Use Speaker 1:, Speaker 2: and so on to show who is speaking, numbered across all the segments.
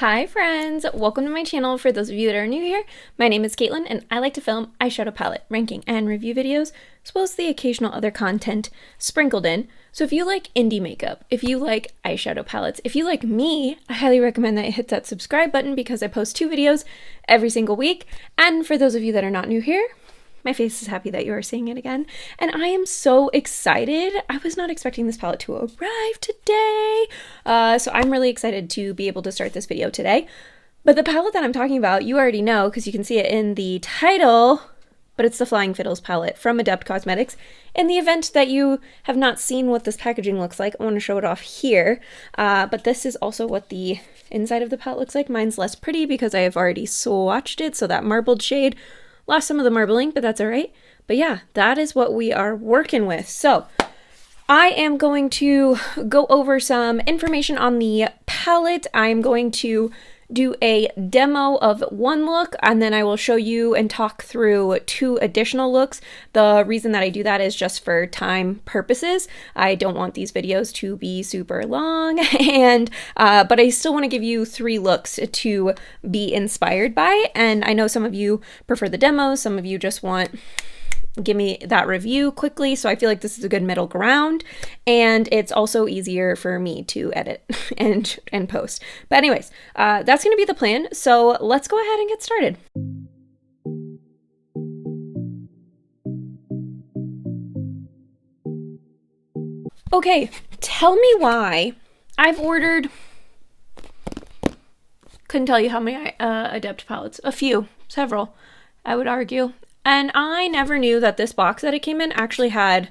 Speaker 1: Hi friends! Welcome to my channel. For those of you that are new here, my name is Katelyn and I like to film eyeshadow palette, ranking, and review videos, as well as the occasional other content sprinkled in. So if you like indie makeup, if you like eyeshadow palettes, if you like me, I highly recommend that you hit that subscribe button because I post 2 videos every single week. And for those of you that are not new here, my face is happy that you are seeing it again, and I am so excited. I was not expecting this palette to arrive today, so I'm really excited to be able to start this video today. But the palette that I'm talking about, you already know because you can see it in the title, but it's the Flying Fiddles palette from Adept Cosmetics. In the event that you have not seen what this packaging looks like, I want to show it off here, but this is also what the inside of the palette looks like. Mine's less pretty because I have already swatched it, so that marbled shade lost some of the marbling, but that's all right. But yeah, that is what we are working with. So I am going to go over some information on the palette. I'm going to do a demo of one look, and then I will show you and talk through 2 additional looks. The reason that I do that is just for time purposes. I don't want these videos to be super long, and but I still want to give you 3 looks to be inspired by. And I know some of you prefer the demos, some of you just want give me that review quickly, so I feel like this is a good middle ground, and it's also easier for me to edit and post. But anyways, that's going to be the plan, so let's go ahead and get started. Okay, tell me why I've ordered, couldn't tell you how many Adept palettes, a few, several, I would argue. And I never knew that this box that it came in actually had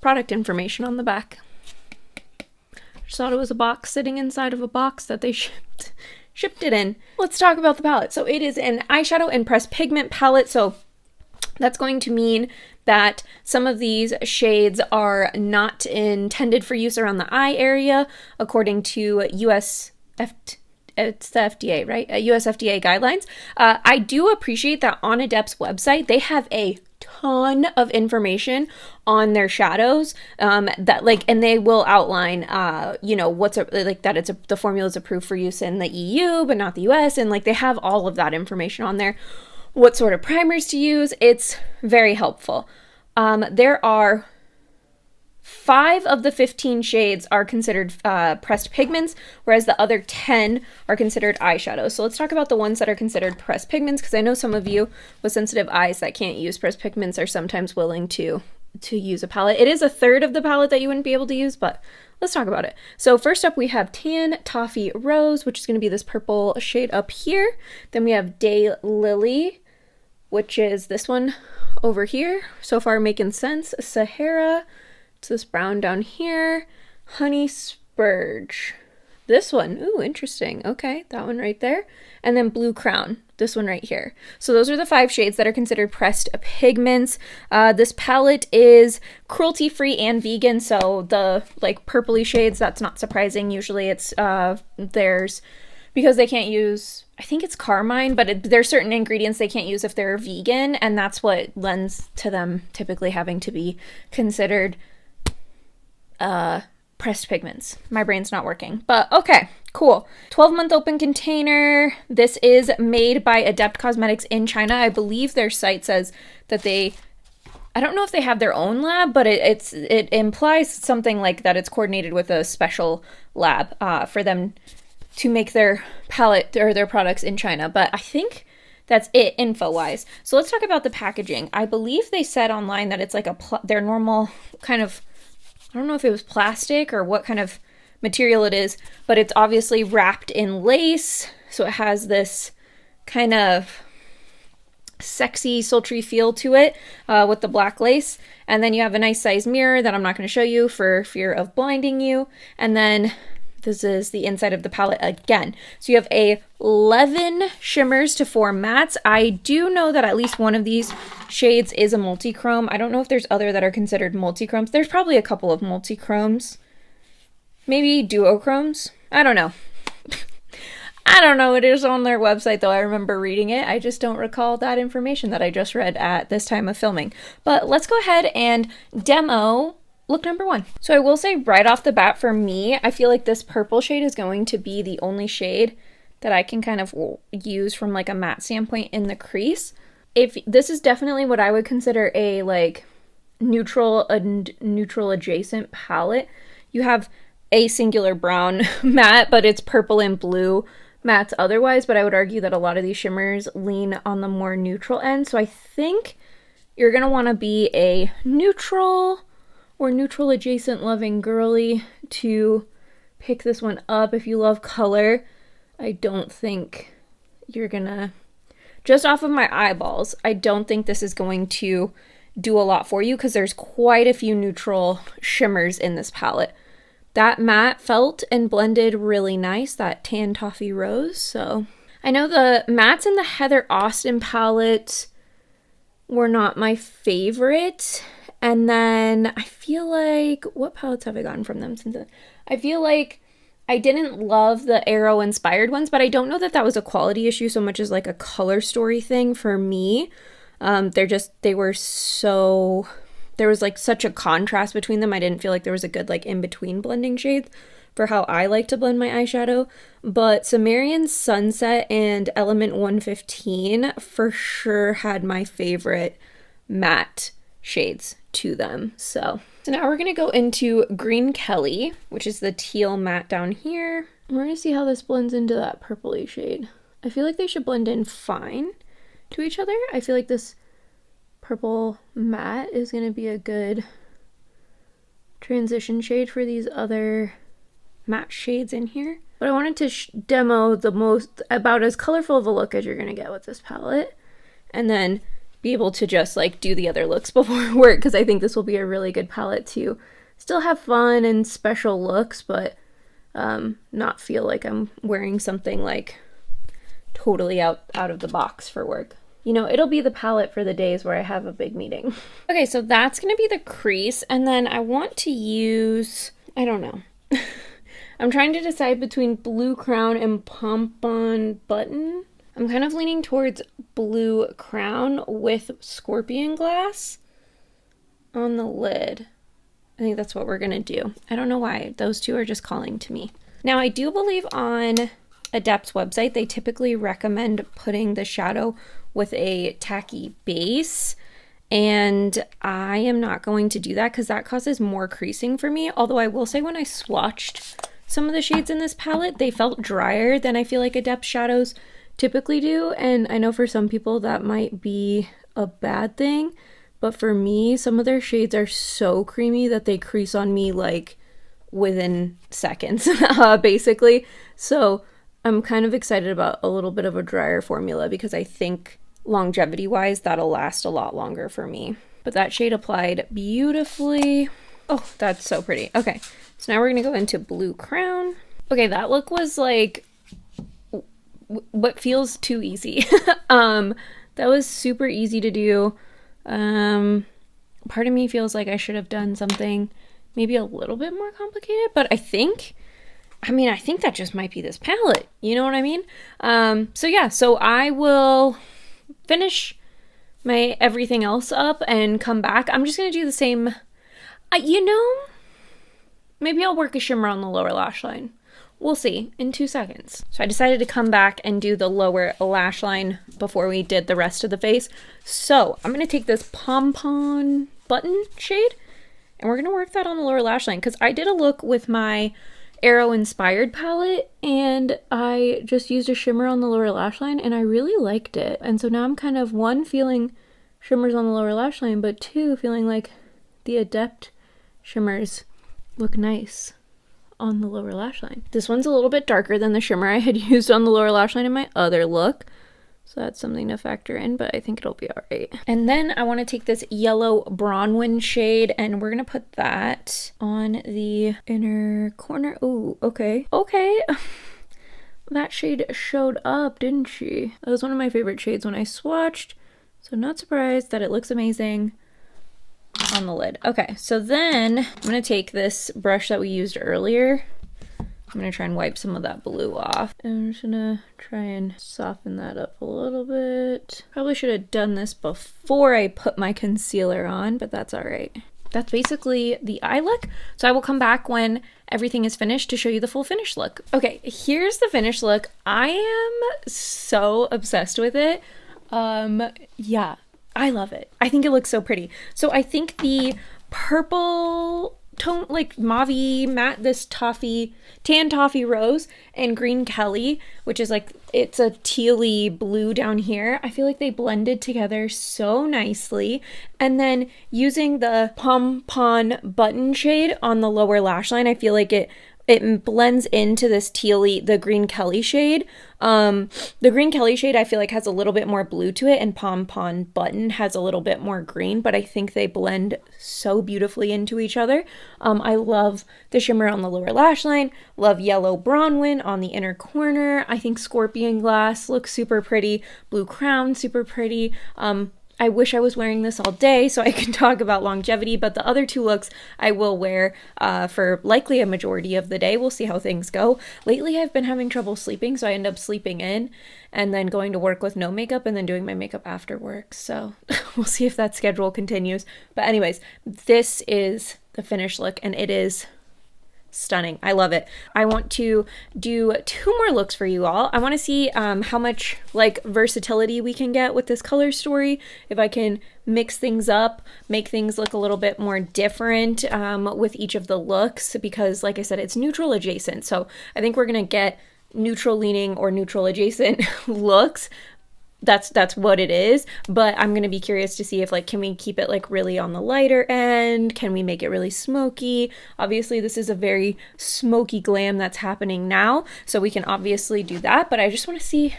Speaker 1: product information on the back. Just thought it was a box sitting inside of a box that they shipped it in. Let's talk about the palette. So it is an eyeshadow and pressed pigment palette. So that's going to mean that some of these shades are not intended for use around the eye area, according to it's the FDA, right? US FDA guidelines. I do appreciate that on Adept's website, they have a ton of information on their shadows that and they will outline, you know, that the formula is approved for use in the EU, but not the US. And they have all of that information on there, what sort of primers to use. It's very helpful. There are 5 of the 15 shades are considered pressed pigments, whereas the other 10 are considered eyeshadows. So let's talk about the ones that are considered pressed pigments, because I know some of you with sensitive eyes that can't use pressed pigments are sometimes willing to use a palette. It is a third of the palette that you wouldn't be able to use, but let's talk about it. So first up, we have Tan Toffee Rose, which is going to be this purple shade up here. Then we have Day Lily, which is this one over here. So far making sense. Sahara. It's this brown down here. Honey Spurge. This one. Ooh, interesting. Okay, that one right there. And then Blue Crown. This one right here. So those are the 5 shades that are considered pressed pigments. This palette is cruelty-free and vegan, so the purpley shades, that's not surprising. Usually it's because they can't use, I think it's carmine, but there's certain ingredients they can't use if they're vegan, and that's what lends to them typically having to be considered pressed pigments. My brain's not working, but okay, cool. 12-month open container. This is made by Adept Cosmetics in China. I believe their site says that I don't know if they have their own lab, but it implies something like that it's coordinated with a special lab for them to make their palette or their products in China. But I think that's it info-wise. So let's talk about the packaging. I believe they said online that it's their normal kind of, I don't know if it was plastic or what kind of material it is, but it's obviously wrapped in lace. So it has this kind of sexy, sultry feel to it with the black lace. And then you have a nice size mirror that I'm not going to show you for fear of blinding you. And then this is the inside of the palette again. So you have 11 shimmers to 4 mattes. I do know that at least one of these shades is a multi-chrome. I don't know if there's other that are considered multi-chromes. There's probably a couple of multi-chromes. Maybe duochromes? I don't know. I don't know. It is on their website, though. I remember reading it. I just don't recall that information that I just read at this time of filming. But let's go ahead and demo look number 1. So I will say right off the bat, for me, I feel like this purple shade is going to be the only shade that I can kind of use from like a matte standpoint in the crease. If this is definitely what I would consider a like neutral adjacent palette. You have a singular brown matte, but it's purple and blue mattes otherwise, but I would argue that a lot of these shimmers lean on the more neutral end. So I think you're gonna want to be a neutral or neutral adjacent loving girly to pick this one up. If you love color, I don't think you're gonna, just off of my eyeballs, I don't think this is going to do a lot for you because there's quite a few neutral shimmers in this palette. That matte felt and blended really nice, that tan toffee rose. So I know the mattes in the Heather Austin palette were not my favorite. And then I feel like, what palettes have I gotten from them since then? I feel like I didn't love the Arrow inspired ones, but I don't know that that was a quality issue so much as like a color story thing for me. They were so, there was like such a contrast between them. I didn't feel like there was a good like in-between blending shades for how I like to blend my eyeshadow. But Sumerian Sunset and Element 115 for sure had my favorite matte shades to them. So now we're gonna go into Green Kelly, which is the teal matte down here. We're gonna see how this blends into that purpley shade. I feel like they should blend in fine to each other. I feel like this purple matte is gonna be a good transition shade for these other matte shades in here. But I wanted to demo the most, about as colorful of a look as you're gonna get with this palette, and then be able to just like do the other looks before work, because I think this will be a really good palette to still have fun and special looks, but not feel like I'm wearing something like totally out of the box for work. You know, it'll be the palette for the days where I have a big meeting. Okay, so that's gonna be the crease, and then I want to use, I don't know. I'm trying to decide between Blue Crown and Pompon Button. I'm kind of leaning towards Blue Crown with Scorpion Glass on the lid. I think that's what we're gonna do. I don't know why, those two are just calling to me. Now I do believe on Adept's website, they typically recommend putting the shadow with a tacky base, and I am not going to do that because that causes more creasing for me. Although I will say when I swatched some of the shades in this palette, they felt drier than I feel like Adept shadows typically do, and I know for some people that might be a bad thing, but for me, some of their shades are so creamy that they crease on me like within seconds, basically. So I'm kind of excited about a little bit of a drier formula because I think longevity wise that'll last a lot longer for me. But that shade applied beautifully. Oh, that's so pretty. Okay, so now we're gonna go into Blue Crown. Okay, that look was like what feels too easy. That was super easy to do. Part of me feels like I should have done something maybe a little bit more complicated, but I think that just might be this palette. You know what I mean? So yeah, so I will finish my everything else up and come back. I'm just gonna do the same, you know, maybe I'll work a shimmer on the lower lash line. We'll see in 2 seconds. So I decided to come back and do the lower lash line before we did the rest of the face. So I'm gonna take this Pompon Button shade and we're gonna work that on the lower lash line because I did a look with my Arrow inspired palette and I just used a shimmer on the lower lash line and I really liked it. And so now I'm kind of, one, feeling shimmers on the lower lash line, but two, feeling like the Adept shimmers look nice on the lower lash line. This one's a little bit darker than the shimmer I had used on the lower lash line in my other look, so that's something to factor in, but I think it'll be all right. And then I want to take this yellow Bronwyn shade and we're gonna put that on the inner corner. Oh, okay. That shade showed up, didn't she? That was one of my favorite shades when I swatched, so not surprised that it looks amazing on the lid. Okay, so then I'm gonna take this brush that we used earlier. I'm gonna try and wipe some of that blue off. And I'm just gonna try and soften that up a little bit. Probably should have done this before I put my concealer on, but that's all right. That's basically the eye look. So I will come back when everything is finished to show you the full finished look. Okay, here's the finished look. I am so obsessed with it. Yeah, I love it. I think it looks so pretty. So I think the purple tone, like mauve matte, this tan toffee rose, and green Kelly, which is like, it's a tealy blue down here. I feel like they blended together so nicely. And then using the Pom button shade on the lower lash line, I feel like it blends into this the green Kelly shade. The green Kelly shade I feel like has a little bit more blue to it, and Pom button has a little bit more green, but I think they blend so beautifully into each other. I love the shimmer on the lower lash line, love yellow Bronwyn on the inner corner. I think Scorpion Glass looks super pretty, blue crown, super pretty. I wish I was wearing this all day so I can talk about longevity, but the other two looks I will wear for likely a majority of the day. We'll see how things go. Lately, I've been having trouble sleeping, so I end up sleeping in and then going to work with no makeup and then doing my makeup after work. So we'll see if that schedule continues. But anyways, this is the finished look, and it is stunning. I love it. I want to do 2 more looks for you all. I want to see how much like versatility we can get with this color story. If I can mix things up, make things look a little bit more different with each of the looks, because like I said, it's neutral adjacent. So I think we're going to get neutral leaning or neutral adjacent looks. That's what it is, but I'm gonna be curious to see if like, can we keep it like really on the lighter end? Can we make it really smoky? Obviously this is a very smoky glam that's happening now, so we can obviously do that, but I just want to see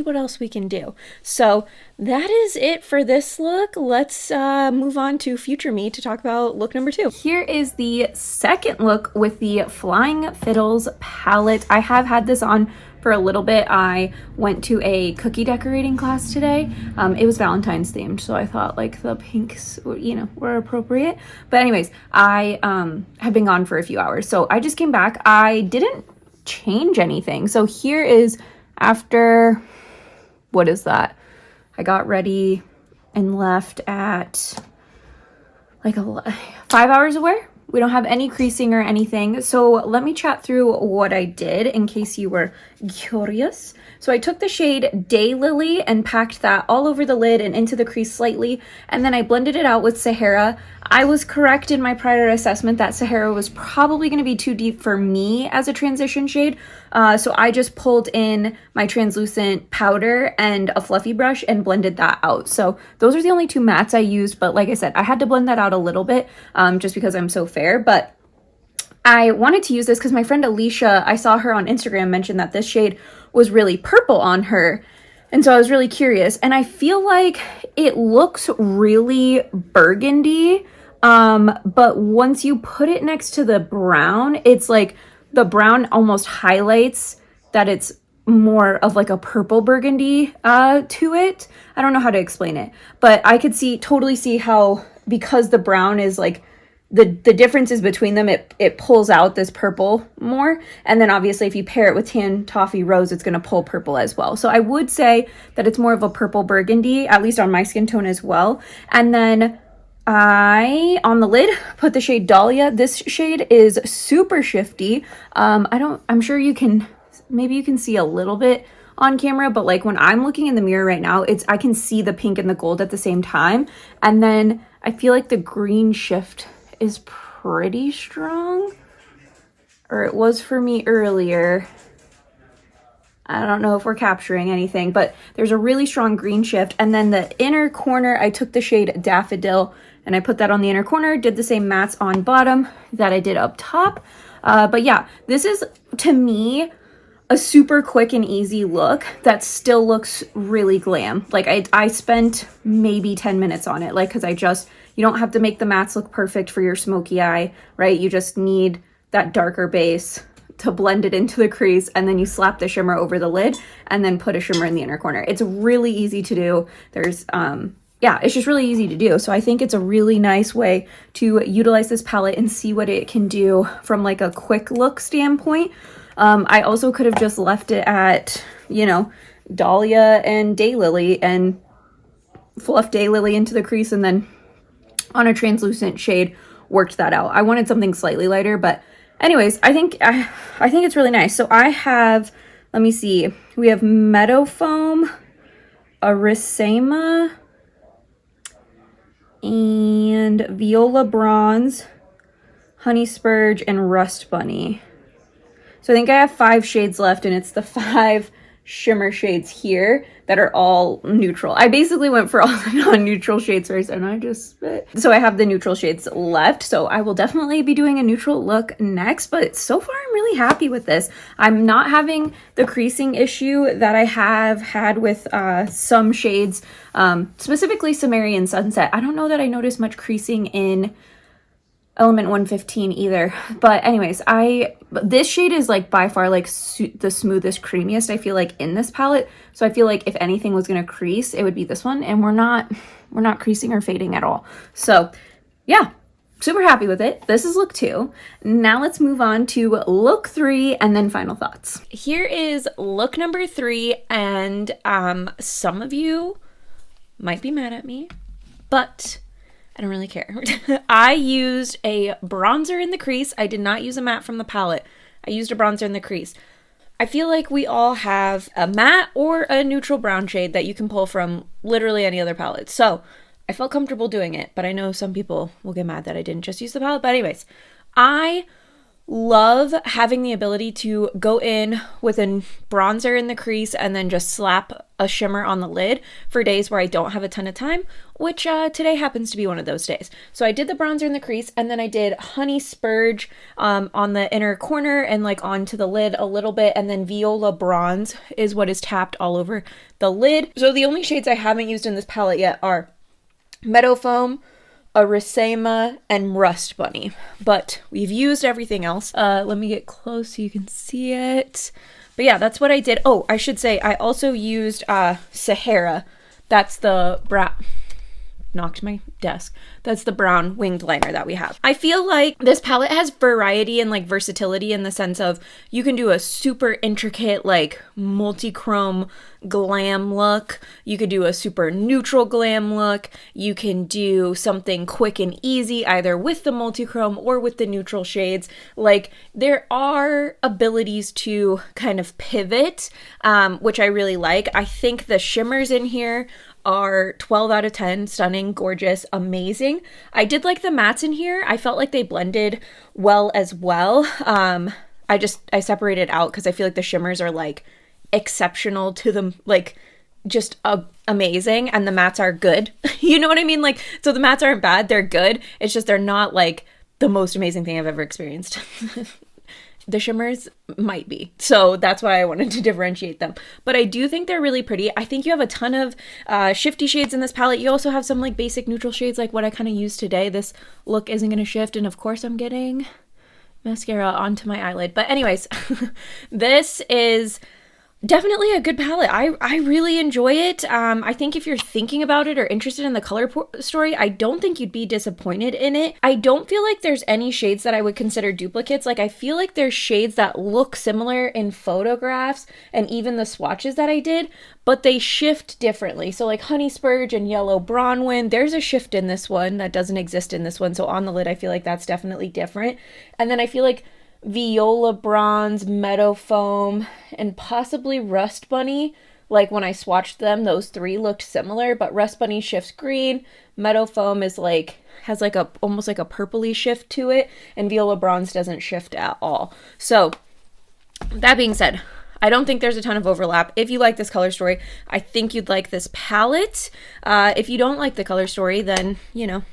Speaker 1: what else we can do. So that is it for this look. Let's move on to future me to talk about look number 2. Here is the second look with the Flying Fiddles palette. I have had this on for a little bit. I went to a cookie decorating class today. It was Valentine's themed, so I thought like the pinks, you know, were appropriate. But anyways, I have been gone for a few hours, so I just came back. I didn't change anything. So here is after, what is that? I got ready and left at like 5 hours away. We don't have any creasing or anything. So let me chat through what I did in case you were curious. So I took the shade Daylily and packed that all over the lid and into the crease slightly. And then I blended it out with Sahara. I was correct in my prior assessment that Sahara was probably going to be too deep for me as a transition shade. So I just pulled in my translucent powder and a fluffy brush and blended that out. So those are the only 2 mattes I used. But like I said, I had to blend that out a little bit just because I'm so fair. But I wanted to use this because my friend Alicia, I saw her on Instagram mention that this shade was really purple on her. And so I was really curious. And I feel like it looks really burgundy. But once you put it next to the brown, it's like the brown almost highlights that it's more of like a purple burgundy to it. I don't know how to explain it, but I could totally see how, because the brown is like the differences between them, it pulls out this purple more. And then obviously if you pair it with tan toffee rose, it's going to pull purple as well. So I would say that it's more of a purple burgundy, at least on my skin tone as well. And then on the lid, put the shade Dahlia. This shade is super shifty. I'm sure maybe you can see a little bit on camera, but like when I'm looking in the mirror right now, I can see the pink and the gold at the same time. And then I feel like the green shift is pretty strong, or it was for me earlier. I don't know if we're capturing anything, but there's a really strong green shift. And then the inner corner, I took the shade Daffodil and I put that on the inner corner, did the same mattes on bottom that I did up top. But yeah, this is, to me, a super quick and easy look that still looks really glam. Like I spent maybe 10 minutes on it, like, because you don't have to make the mattes look perfect for your smoky eye, right? You just need that darker base to blend it into the crease, and then you slap the shimmer over the lid and then put a shimmer in the inner corner. It's really easy to do. It's just really easy to do. So I think it's a really nice way to utilize this palette and see what it can do from like a quick look standpoint. I also could have just left it at, Dahlia and Daylily and fluffed Daylily into the crease and then on a translucent shade worked that out. I wanted something slightly lighter, but anyways, I think it's really nice. So I have, let me see, we have Meadow Foam, Arisema, and Viola Bronze, Honey Spurge, and Rust Bunny. So I think I have 5 shades left, and it's the 5 shimmer shades here that are all neutral. I basically went for all the non-neutral shades first, and I just spit. So I have the neutral shades left, so I will definitely be doing a neutral look next, but so far I'm really happy with this. I'm not having the creasing issue that I have had with some shades, specifically Sumerian Sunset. I don't know that I noticed much creasing in Element 115 either, but anyways, this shade is like by far like the smoothest, creamiest I feel like in this palette. So I feel like if anything was gonna crease, it would be this one, and we're not creasing or fading at all. So yeah, super happy with it. This is look 2. Now let's move on to look 3 and then final thoughts. Here is look number 3, and some of you might be mad at me, but I don't really care. I used a bronzer in the crease. I did not use a matte from the palette. I used a bronzer in the crease. I feel like we all have a matte or a neutral brown shade that you can pull from literally any other palette. So I felt comfortable doing it, but I know some people will get mad that I didn't just use the palette. But anyways, I love having the ability to go in with a bronzer in the crease and then just slap a shimmer on the lid for days where I don't have a ton of time, which today happens to be one of those days. So I did the bronzer in the crease, and then I did Honey Spurge on the inner corner and like onto the lid a little bit, and then Viola Bronze is what is tapped all over the lid. So the only shades I haven't used in this palette yet are Meadow Foam, Arisema, and Rust Bunny, but we've used everything else. Let me get close so you can see it. But yeah, that's what I did. Oh, I should say I also used Sahara. That's the brown, knocked my desk. That's the brown winged liner that we have. I feel like this palette has variety and like versatility in the sense of you can do a super intricate like multi-chrome glam look. You could do a super neutral glam look. You can do something quick and easy either with the multi-chrome or with the neutral shades. Like there are abilities to kind of pivot, which I really like. I think the shimmers in here are 12 out of 10, stunning, gorgeous, amazing. I did like the mattes in here. I felt like they blended well as well. I separated out because I feel like the shimmers are like exceptional to them, like just amazing, and the mattes are good. You know what I mean? Like, so the mattes aren't bad, they're good. It's just they're not like the most amazing thing I've ever experienced. The shimmers might be. So that's why I wanted to differentiate them. But I do think they're really pretty. I think you have a ton of shifty shades in this palette. You also have some like basic neutral shades like what I kind of used today. This look isn't going to shift. And of course I'm getting mascara onto my eyelid. But anyways, this is definitely a good palette. I really enjoy it. I think if you're thinking about it or interested in the color story, I don't think you'd be disappointed in it. I don't feel like there's any shades that I would consider duplicates. Like I feel like there's shades that look similar in photographs and even the swatches that I did, but they shift differently. So like Honey Spurge and Yellow Bronwyn, there's a shift in this one that doesn't exist in this one. So on the lid, I feel like that's definitely different. And then I feel like Viola Bronze, Meadow Foam, and possibly Rust Bunny, like when I swatched them, those 3 looked similar, but Rust Bunny shifts green, Meadow Foam is like, has like a, almost like a purpley shift to it, and Viola Bronze doesn't shift at all. So that being said, I don't think there's a ton of overlap. If you like this color story, I think you'd like this palette. If you don't like the color story, then, you know,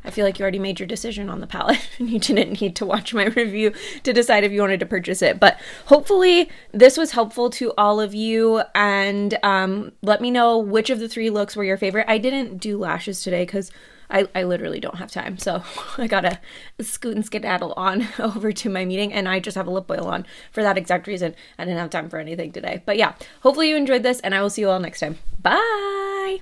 Speaker 1: I feel like you already made your decision on the palette and you didn't need to watch my review to decide if you wanted to purchase it. But hopefully this was helpful to all of you, and let me know which of the 3 looks were your favorite. I didn't do lashes today because I literally don't have time, so I gotta scoot and skedaddle on over to my meeting, and I just have a lip oil on for that exact reason. I didn't have time for anything today. But yeah, hopefully you enjoyed this, and I will see you all next time. Bye!